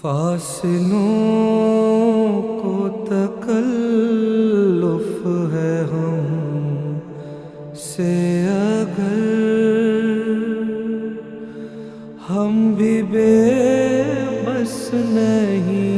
فاصلوں کو تکلف ہے ہم سے اگر ہم بھی بے بس نہیں